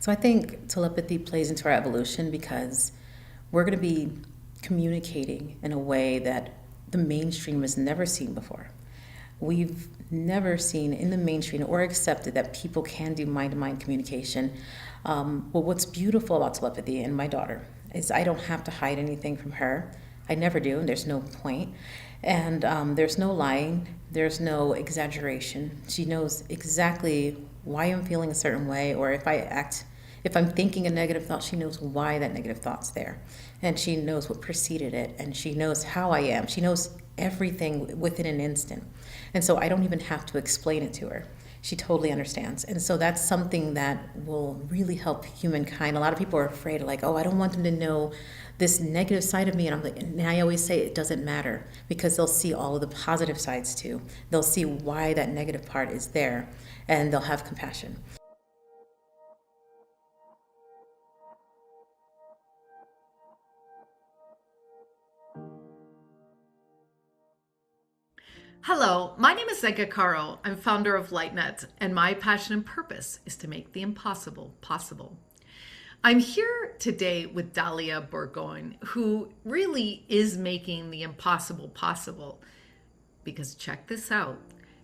So I think telepathy plays into our evolution because we're going to be communicating in a way that the mainstream has never seen before. We've never seen in the mainstream or accepted that people can do mind-to-mind communication. Well, what's beautiful about telepathy and my daughter is I don't have to hide anything from her. I never do, and there's no point. And there's no lying, there's no exaggeration. She knows exactly why I'm feeling a certain way, or if I'm thinking a negative thought, she knows why that negative thought's there. And she knows what preceded it, and she knows how I am. She knows everything within an instant. And so I don't even have to explain it to her. She totally understands. And so that's something that will really help humankind. A lot of people are afraid, like, oh, I don't want them to know this negative side of me. And I always say it doesn't matter, because they'll see all of the positive sides too. They'll see why that negative part is there, and they'll have compassion. Hello, my name is Zenka Caro. I'm founder of LightNet, and my passion and purpose is to make the impossible possible. I'm here today with Dalia Burgoin, who really is making the impossible possible. Because check this out,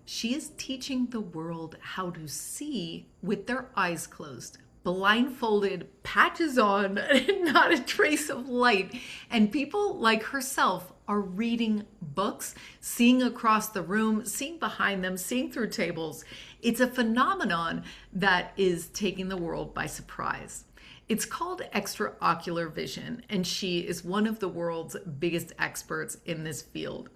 she is teaching the world how to see with their eyes closed, blindfolded, patches on, and not a trace of light. And people like herself are reading books, seeing across the room, seeing behind them, seeing through tables. It's a phenomenon that is taking the world by surprise. It's called extraocular vision, and she is one of the world's biggest experts in this field.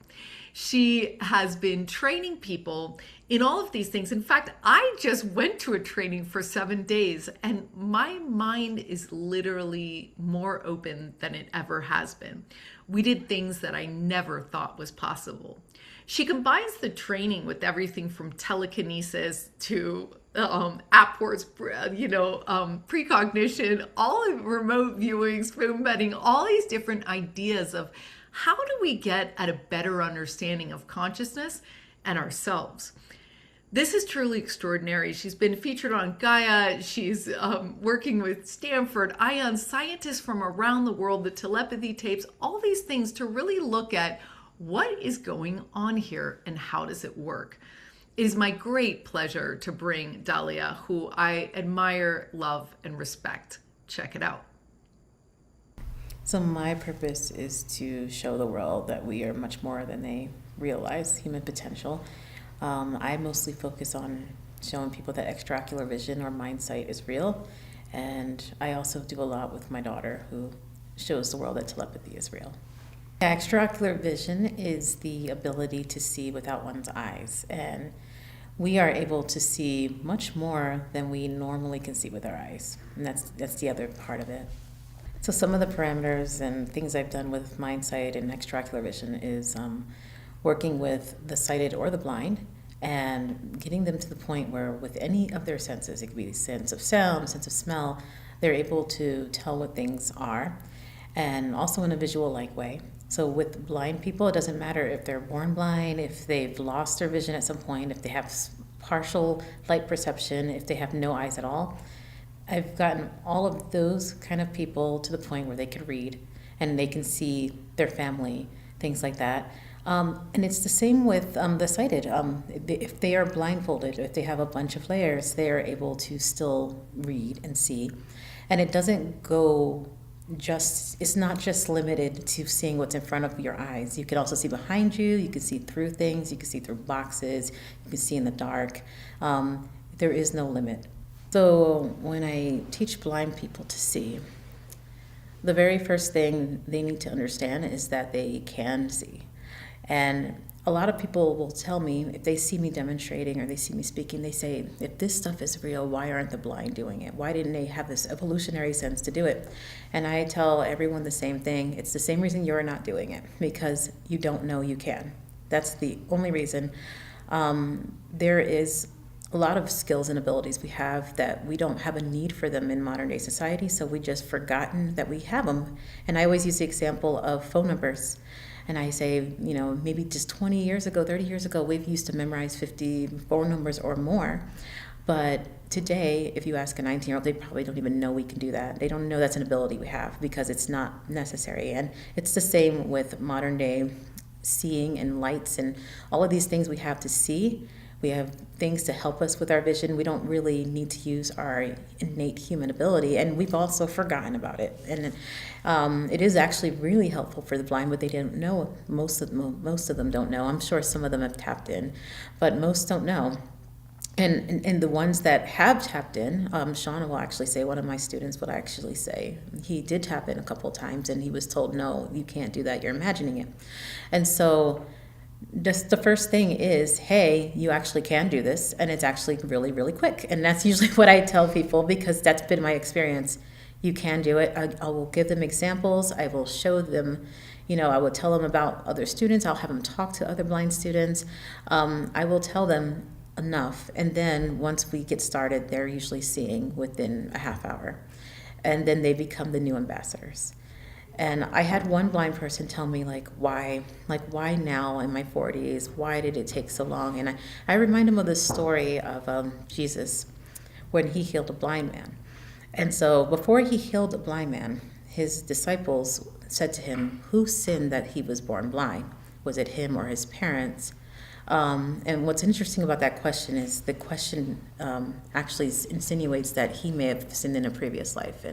She has been training people in all of these things. In fact, I just went to a training for 7 days, and my mind is literally more open than it ever has been. We did things that I never thought was possible. She combines the training with everything from telekinesis to upwards, precognition, all of remote viewing, spoon betting, all these different ideas of how do we get at a better understanding of consciousness and ourselves. This is truly extraordinary. She's been featured on Gaia. She's working with Stanford, ION, scientists from around the world, the telepathy tapes, all these things to really look at what is going on here and how does it work. It is my great pleasure to bring Dalia, who I admire, love, and respect. Check it out. So my purpose is to show the world that we are much more than they realize, human potential. I mostly focus on showing people that extraocular vision or mindsight is real. And I also do a lot with my daughter, who shows the world that telepathy is real. Extraocular vision is the ability to see without one's eyes. And we are able to see much more than we normally can see with our eyes. And that's the other part of it. So some of the parameters and things I've done with mindsight and extraocular vision is working with the sighted or the blind and getting them to the point where with any of their senses, it could be sense of sound, sense of smell, they're able to tell what things are, and also in a visual-like way. So with blind people, it doesn't matter if they're born blind, if they've lost their vision at some point, if they have partial light perception, if they have no eyes at all. I've gotten all of those kind of people to the point where they could read and they can see their family, things like that. And it's the same with the sighted. If they are blindfolded, if they have a bunch of layers, they are able to still read and see. And it doesn't go it's not just limited to seeing what's in front of your eyes. You can also see behind you, you can see through things, you can see through boxes, you can see in the dark. There is no limit. So when I teach blind people to see, the very first thing they need to understand is that they can see. And a lot of people will tell me, if they see me demonstrating or they see me speaking, they say, if this stuff is real, why aren't the blind doing it? Why didn't they have this evolutionary sense to do it? And I tell everyone the same thing. It's the same reason you're not doing it, because you don't know you can. That's the only reason. There is a lot of skills and abilities we have that we don't have a need for them in modern day society, so we just forgotten that we have them. And I always use the example of phone numbers. And I say, maybe just 20 years ago, 30 years ago, we've used to memorize 50 phone numbers or more. But today, if you ask a 19-year-old, they probably don't even know we can do that. They don't know that's an ability we have because it's not necessary. And it's the same with modern day seeing and lights and all of these things we have to see. We have things to help us with our vision. We don't really need to use our innate human ability, and we've also forgotten about it. And it is actually really helpful for the blind, but they don't know. Most of them don't know. I'm sure some of them have tapped in, but most don't know. And the ones that have tapped in, Sean will actually say, one of my students would actually say, he did tap in a couple of times, and he was told, no, you can't do that, you're imagining it. And so just the first thing is, hey, you actually can do this, and it's actually really, really quick. And that's usually what I tell people, because that's been my experience. You can do it. I will give them examples. I will show them, I will tell them about other students. I'll have them talk to other blind students. I will tell them enough, and then once we get started, they're usually seeing within a half hour, and then they become the new ambassadors. And I had one blind person tell me, why now in my 40s? Why did it take so long? And I remind him of the story of Jesus when he healed a blind man. And so before he healed the blind man, his disciples said to him, who sinned that he was born blind? Was it him or his parents? And what's interesting about that question is the question actually insinuates that he may have sinned in a previous life.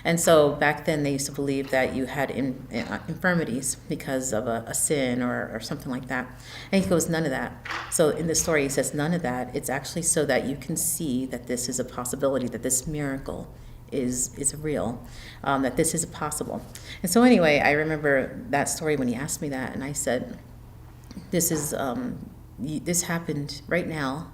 And so back then they used to believe that you had infirmities because of a sin or something like that. And he goes, none of that. So in the story he says, none of that. It's actually so that you can see that this is a possibility, that this miracle is real, that this is possible. And so anyway, I remember that story when he asked me that, and I said, this happened right now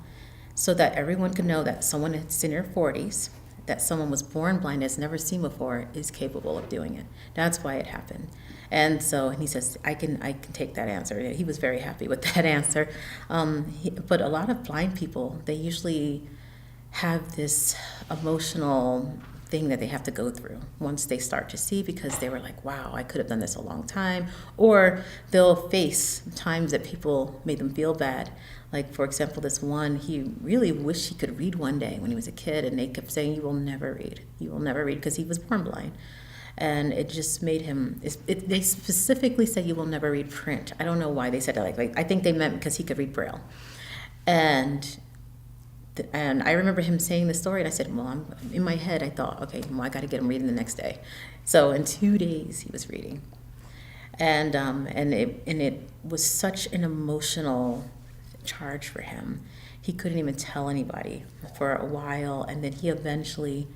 so that everyone can know that someone that's in their 40s, that someone was born blind, has never seen before, is capable of doing it. That's why it happened. And he says, I can take that answer. He was very happy with that answer. But a lot of blind people, they usually have this emotional thing that they have to go through once they start to see, because they were like, wow, I could have done this a long time. Or they'll face times that people made them feel bad. Like, for example, this one, he really wished he could read one day when he was a kid, and they kept saying, you will never read, because he was born blind. And it just made him, they specifically say you will never read print. I don't know why they said that. Like I think they meant because he could read Braille. And I remember him saying the story, and I said, well, in my head, I thought, okay, well, I got to get him reading the next day. So in 2 days, he was reading. And it was such an emotional charge for him. He couldn't even tell anybody for a while, and then he eventually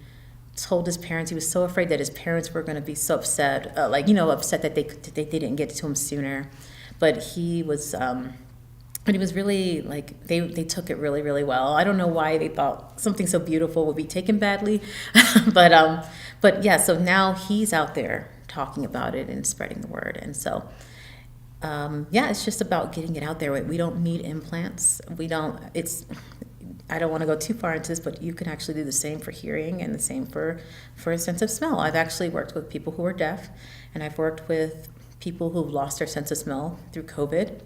told his parents. He was so afraid that his parents were going to be so upset, upset that they didn't get to him sooner. But he was... But it was really they took it really, really well. I don't know why they thought something so beautiful would be taken badly, but yeah. So now he's out there talking about it and spreading the word, and so it's just about getting it out there. We don't need implants. I don't want to go too far into this, but you can actually do the same for hearing and the same for a sense of smell. I've actually worked with people who are deaf, and I've worked with people who've lost their sense of smell through COVID.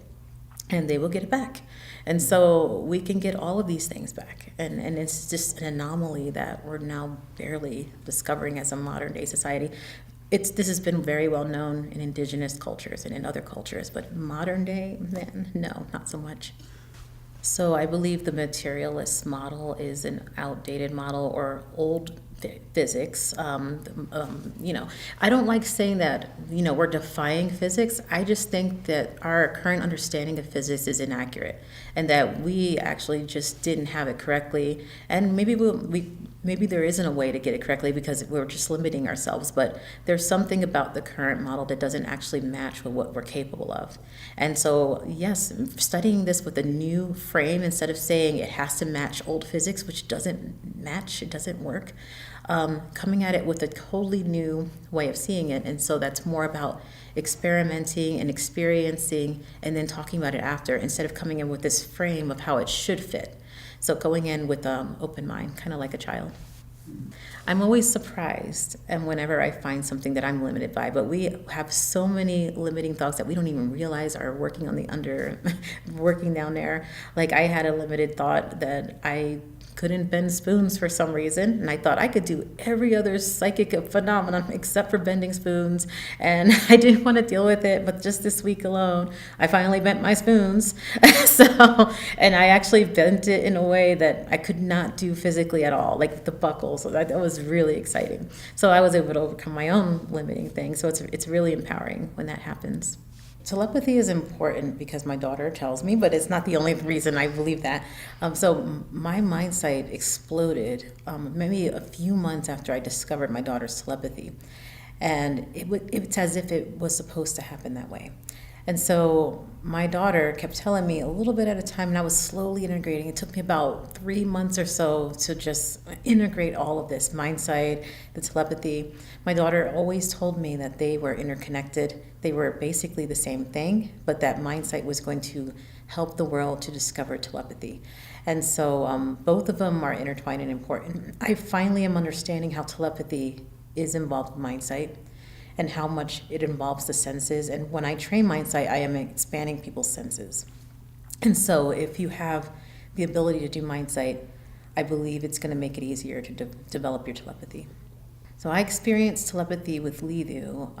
And they will get it back. And so we can get all of these things back. And it's just an anomaly that we're now barely discovering as a modern day society. This has been very well known in indigenous cultures and in other cultures, but modern day, no, not so much. So I believe the materialist model is an outdated model or old physics. I don't like saying that, we're defying physics. I just think that our current understanding of physics is inaccurate, and that we actually just didn't have it correctly. And maybe maybe there isn't a way to get it correctly because we're just limiting ourselves, but there's something about the current model that doesn't actually match with what we're capable of. And so, yes, studying this with a new frame instead of saying it has to match old physics, which doesn't match, it doesn't work, coming at it with a totally new way of seeing it. And so that's more about experimenting and experiencing and then talking about it after, instead of coming in with this frame of how it should fit. So going in with open mind, kind of like a child. I'm always surprised, and whenever I find something that I'm limited by, but we have so many limiting thoughts that we don't even realize are working on working down there. Like I had a limited thought that I couldn't bend spoons for some reason, and I thought I could do every other psychic phenomenon except for bending spoons, and I didn't want to deal with it. But just this week alone, I finally bent my spoons. And I actually bent it in a way that I could not do physically at all, like the buckle. So that was really exciting. So I was able to overcome my own limiting things. So it's really empowering when that happens. Telepathy is important because my daughter tells me, but it's not the only reason I believe that. So my Mindsight exploded maybe a few months after I discovered my daughter's telepathy. And it's as if it was supposed to happen that way. And so my daughter kept telling me a little bit at a time, and I was slowly integrating. It took me about 3 months or so to just integrate all of this Mindsight, the telepathy. My daughter always told me that they were interconnected. They were basically the same thing, but that Mindsight was going to help the world to discover telepathy. And so both of them are intertwined and important. I finally am understanding how telepathy is involved with Mindsight, and how much it involves the senses. And when I train Mindsight, I am expanding people's senses. And so if you have the ability to do Mindsight, I believe it's going to make it easier to develop your telepathy. So I experienced telepathy with Lidu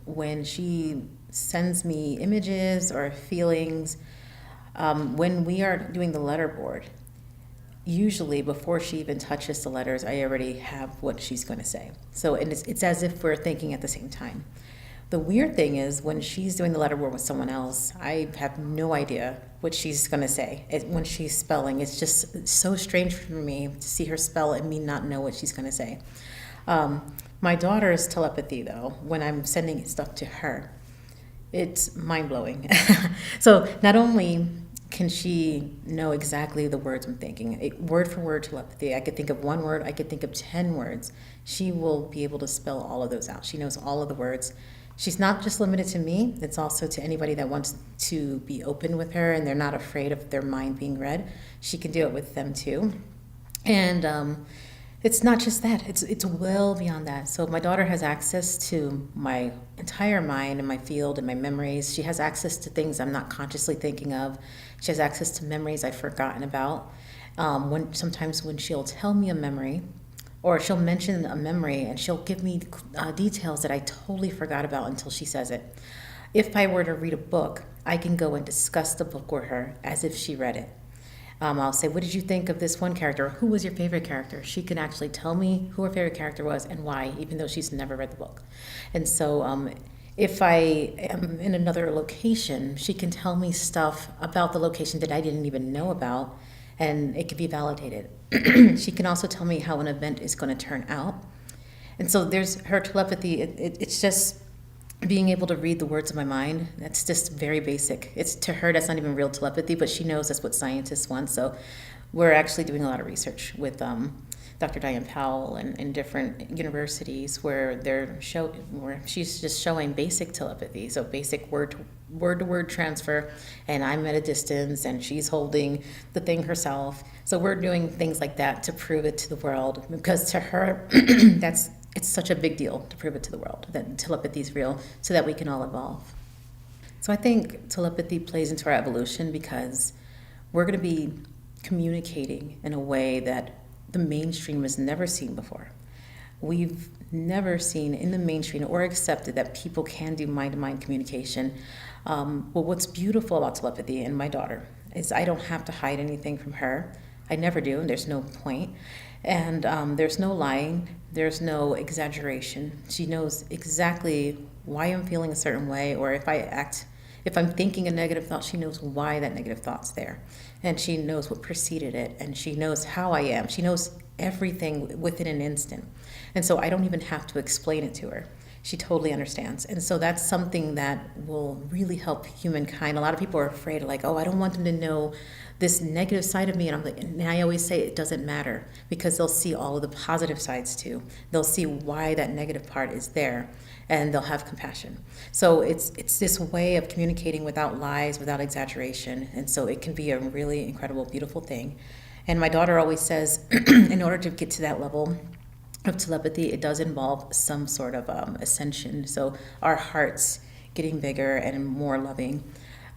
when she sends me images or feelings. When we are doing the letter board, usually before she even touches the letters, I already have what she's going to say. So it's as if we're thinking at the same time. The weird thing is when she's doing the letter board with someone else, I have no idea what she's going to say. When she's spelling, it's just so strange for me to see her spell and me not know what she's going to say. My daughter's telepathy, though, when I'm sending stuff to her, it's mind-blowing. So not only can she know exactly the words I'm thinking, word for word telepathy. I could think of one word, I could think of 10 words. She will be able to spell all of those out. She knows all of the words. She's not just limited to me, it's also to anybody that wants to be open with her and they're not afraid of their mind being read. She can do it with them too. And it's not just that, it's well beyond that. So my daughter has access to my entire mind and my field and my memories. She has access to things I'm not consciously thinking of. She has access to memories I've forgotten about. Sometimes when she'll tell me a memory, or she'll mention a memory and she'll give me details that I totally forgot about until she says it. If I were to read a book, I can go and discuss the book with her as if she read it. I'll say, what did you think of this one character? Who was your favorite character? She can actually tell me who her favorite character was and why, even though she's never read the book. And so if I am in another location, she can tell me stuff about the location that I didn't even know about, and it can be validated. She can also tell me how an event is going to turn out. And so there's her telepathy. It's just being able to read the words of my mind. That's just very basic. It's to her, that's not even real telepathy, but she knows that's what scientists want. So we're actually doing a lot of research with Dr. Diane Powell and different universities where where she's just showing basic telepathy, so basic word-to-word transfer, and I'm at a distance and she's holding the thing herself. So we're doing things like that to prove it to the world, because to her, it's such a big deal to prove it to the world that telepathy is real, so that we can all evolve. So I think telepathy plays into our evolution because we're going to be communicating in a way that the mainstream has never seen before. We've never seen in the mainstream or accepted that people can do mind-to-mind communication. Well, what's beautiful about telepathy and my daughter is I don't have to hide anything from her. I never do, and there's no point. And there's no lying, there's no exaggeration. She knows exactly why I'm feeling a certain way, or if I'm thinking a negative thought, she knows why that negative thought's there. And she knows what preceded it, and she knows how I am. She knows everything within an instant. And so I don't even have to explain it to her. She totally understands. And so that's something that will really help humankind. A lot of people are afraid of like, oh, I don't want them to know this negative side of me. And I always say it doesn't matter, because they'll see all of the positive sides too. They'll see why that negative part is there, and they'll have compassion. So it's this way of communicating without lies, without exaggeration. And so it can be a really incredible, beautiful thing. And my daughter always says, in order to get to that level of telepathy, it does involve some sort of ascension. So our hearts getting bigger and more loving.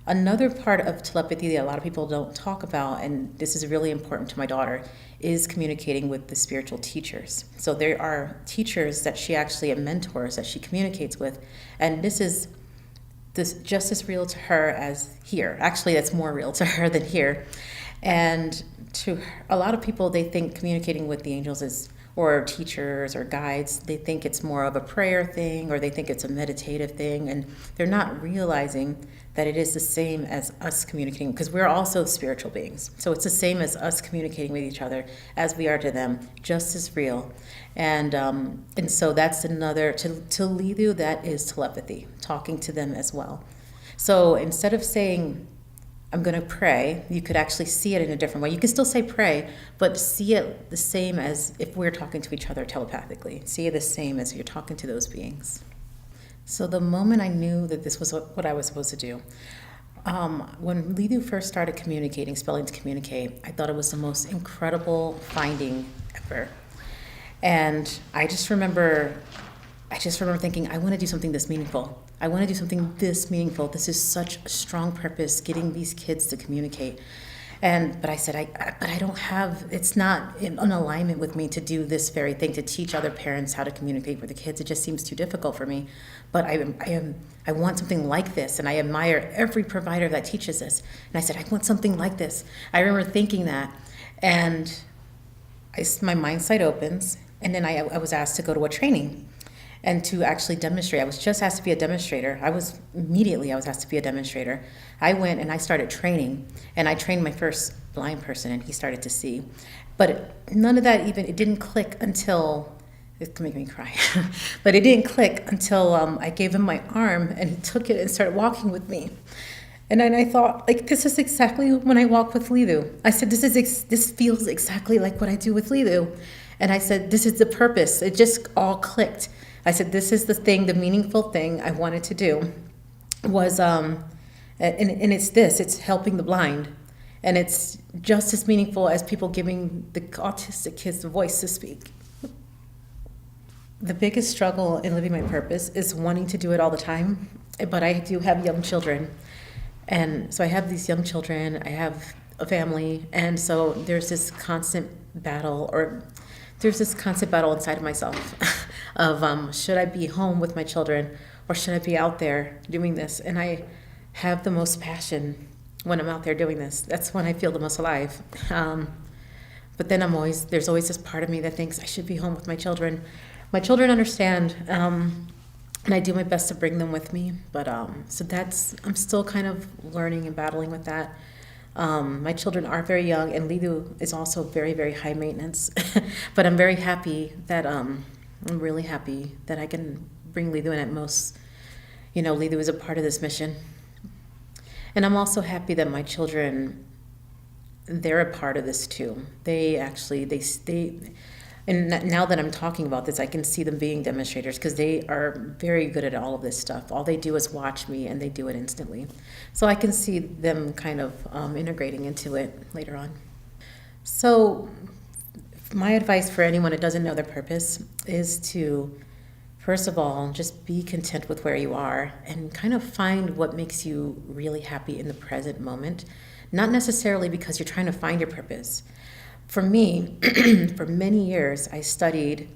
Another part of telepathy that a lot of people don't talk about, and this is really important to my daughter, is communicating with the spiritual teachers. So there are teachers that she actually, and mentors that she communicates with, and this is just as real to her as here. Actually, that's more real to her than here. And to a lot of people, they think communicating with the angels is, or teachers or guides, they think it's more of a prayer thing, or they think it's a meditative thing, and they're not realizing that it is the same as us communicating, because we're also spiritual beings. So it's the same as us communicating with each other as we are to them, just as real. And so that's another, to Lidu, that is telepathy, talking to them as well. So instead of saying, I'm going to pray, you could actually see it in a different way. You can still say pray, but see it the same as if we're talking to each other telepathically. See it the same as you're talking to those beings. So the moment I knew that this was what I was supposed to do, when Lidu first started communicating, spelling to communicate, I thought it was the most incredible finding ever. And I just remember thinking, I want to do something this meaningful. I want to do something this meaningful. This is such a strong purpose, getting these kids to communicate. But I said, I don't have, it's not in alignment with me to do this very thing, to teach other parents how to communicate with the kids. It just seems too difficult for me. But I want something like this, and I admire every provider that teaches this. And I said, I want something like this. I remember thinking that, and my Mindsight opens, and then I was asked to go to a training and to actually demonstrate. I was just asked to be a demonstrator. I was asked to be a demonstrator. I went and I started training, and I trained my first blind person, and he started to see. But none of that it didn't click until, it can make me cry, but it didn't click until I gave him my arm, and he took it and started walking with me. And then I thought, this is exactly when I walk with Lidu. I said, this feels exactly like what I do with Lidu. And I said, this is the purpose. It just all clicked. I said, this is the thing, the meaningful thing I wanted to do was, and it's helping the blind. And it's just as meaningful as people giving the autistic kids the voice to speak. The biggest struggle in living my purpose is wanting to do it all the time, but I do have young children. And so I have these young children, I have a family, and so there's this constant battle inside of myself of should I be home with my children, or should I be out there doing this? And I have the most passion when I'm out there doing this. That's when I feel the most alive. But then there's always this part of me that thinks I should be home with my children. My children understand, and I do my best to bring them with me. But so I'm still kind of learning and battling with that. My children are very young, and Lidu is also very, very high maintenance. But I'm very happy that I'm really happy that I can bring Lidu in at most. Lidu is a part of this mission. And I'm also happy that my children, they're a part of this too. They and now that I'm talking about this, I can see them being demonstrators, because they are very good at all of this stuff. All they do is watch me, and they do it instantly. So I can see them kind of integrating into it later on. So my advice for anyone that doesn't know their purpose is to, first of all, just be content with where you are and kind of find what makes you really happy in the present moment. Not necessarily because you're trying to find your purpose. For me, for many years, I studied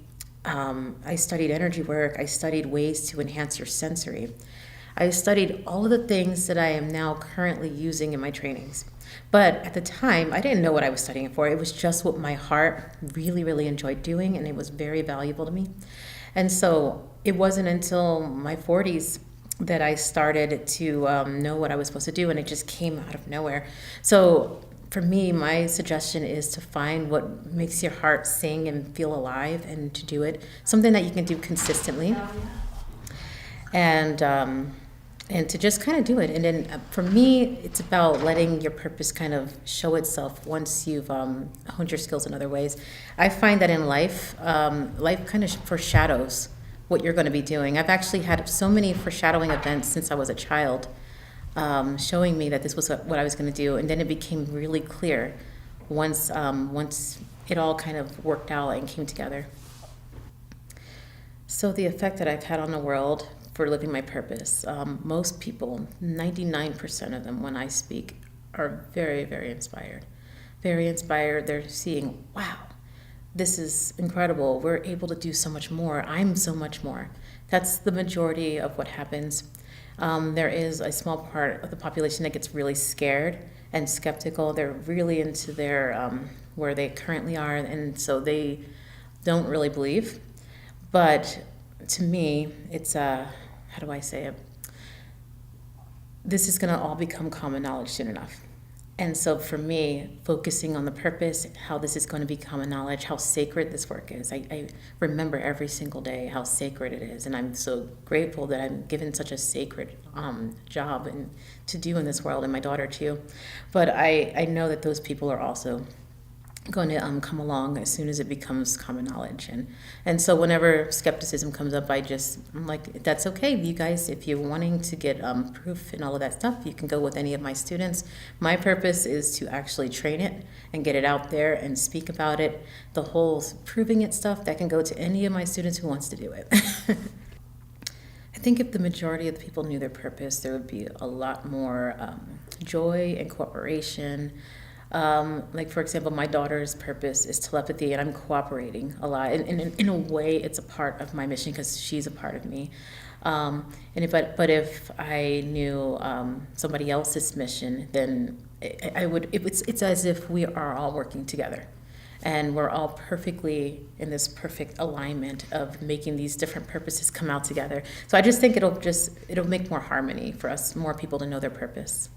energy work. I studied ways to enhance your sensory. I studied all of the things that I am now currently using in my trainings. But at the time, I didn't know what I was studying for. It was just what my heart really, really enjoyed doing, and it was very valuable to me. And so it wasn't until my 40s that I started to know what I was supposed to do, and it just came out of nowhere. So for me, my suggestion is to find what makes your heart sing and feel alive, and to do it. Something that you can do consistently. And to just kind of do it. And then for me, it's about letting your purpose kind of show itself once you've honed your skills in other ways. I find that in life, life kind of foreshadows what you're going to be doing. I've actually had so many foreshadowing events since I was a child, showing me that this was what I was going to do. And then it became really clear once it all kind of worked out and came together. So the effect that I've had on the world for living my purpose. Most people, 99% of them when I speak, are very, very inspired. Very inspired. They're seeing, wow, this is incredible. We're able to do so much more. I'm so much more. That's the majority of what happens. There is a small part of the population that gets really scared and skeptical. They're really into their where they currently are, and so they don't really believe. But to me, it's how do I say it? This is going to all become common knowledge soon enough. And so for me, focusing on the purpose, how this is going to be common knowledge, how sacred this work is. I remember every single day how sacred it is. And I'm so grateful that I'm given such a sacred job and to do in this world, and my daughter too. But I know that those people are also going to come along as soon as it becomes common knowledge. And so whenever skepticism comes up, I'm like, that's okay, you guys. If you're wanting to get proof and all of that stuff, you can go with any of my students. My purpose is to actually train it and get it out there and speak about it. The whole proving it stuff, that can go to any of my students who wants to do it. I think if the majority of the people knew their purpose, there would be a lot more joy and cooperation. Like, for example, my daughter's purpose is telepathy, and I'm cooperating a lot. And in a way, it's a part of my mission because she's a part of me. But if I knew somebody else's mission, then it's as if we are all working together. And we're all perfectly in this perfect alignment of making these different purposes come out together. So I just think it'll make more harmony for us, more people to know their purpose.